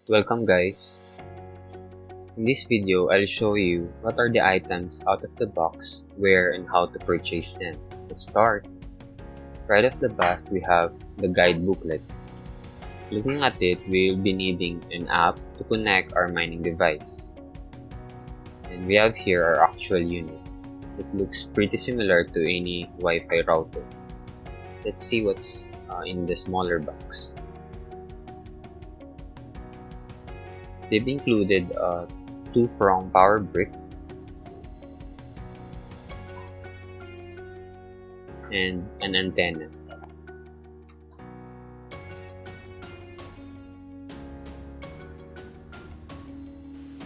Welcome guys! In this video, I'll show you what are the items out of the box, where and how to purchase them. Let's start! Right off the bat, we have the guide booklet. Looking at it, we'll be needing an app to connect our mining device. And we have here our actual unit. It looks pretty similar to any Wi-Fi router. Let's see what's in the smaller box. They've included a 2-prong power brick and an antenna.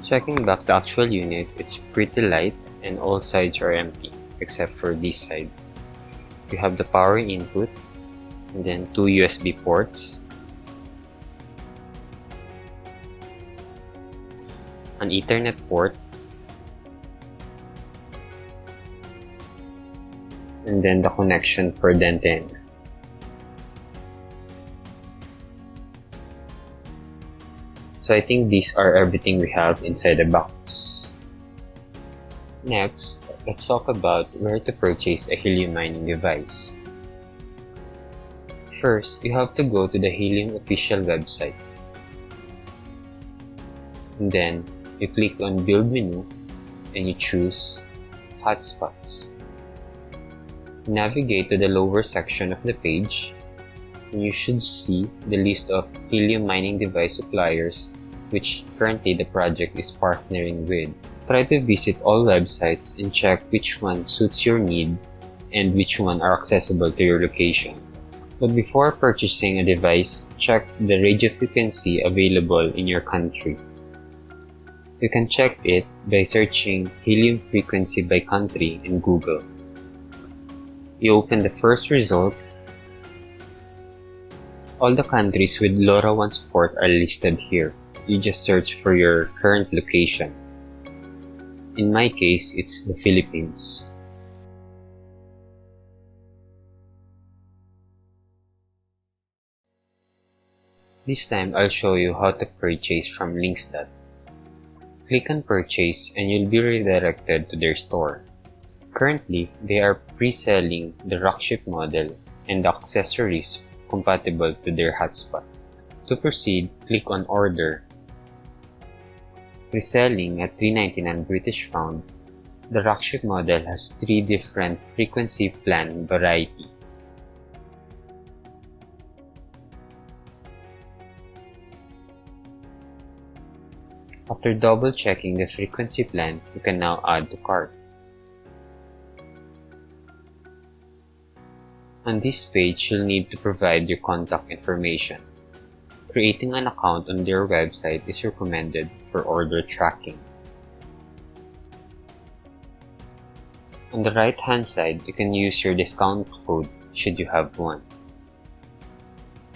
Checking back the actual unit, it's pretty light and all sides are empty except for this side. You have the power input and then 2 USB ports, an Ethernet port, and then the connection for the antenna. So I think these are everything we have inside the box. Next, let's talk about where to purchase a helium mining device. First, you have to go to the Helium official website. And then, you click on Build menu and you choose Hotspots. Navigate to the lower section of the page and you should see the list of helium mining device suppliers which currently the project is partnering with. Try to visit all websites and check which one suits your need and which one are accessible to your location. But before purchasing a device, check the radio frequency available in your country. You can check it by searching helium frequency by country in Google. You open the first result. All the countries with LoRaWAN support are listed here. You just search for your current location. In my case, it's the Philippines. This time, I'll show you how to purchase from Linxdot. Click on Purchase and you'll be redirected to their store. Currently, they are pre-selling the Rockship model and the accessories compatible to their hotspot. To proceed, click on Order. Pre-selling at £3.99 British pound, the Rockship model has 3 different frequency plan variety. After double checking the frequency plan, you can now add to cart. On this page, you'll need to provide your contact information. Creating an account on their website is recommended for order tracking. On the right hand side, you can use your discount code should you have one.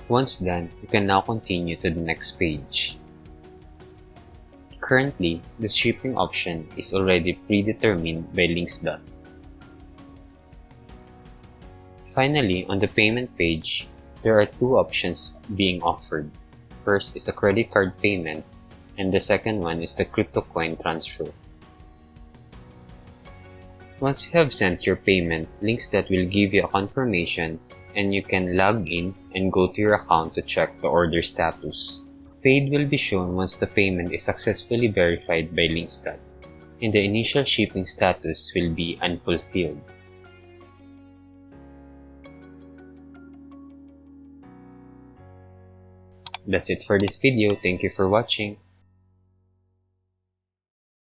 Once done, you can now continue to the next page. Currently, the shipping option is already predetermined by Linxdot. Finally, on the payment page, there are 2 options being offered. First is the credit card payment, and the second one is the crypto coin transfer. Once you have sent your payment, Linxdot will give you a confirmation and you can log in and go to your account to check the order status. Paid will be shown once the payment is successfully verified by Linxdot, and the initial shipping status will be unfulfilled. That's it for this video. Thank you for watching.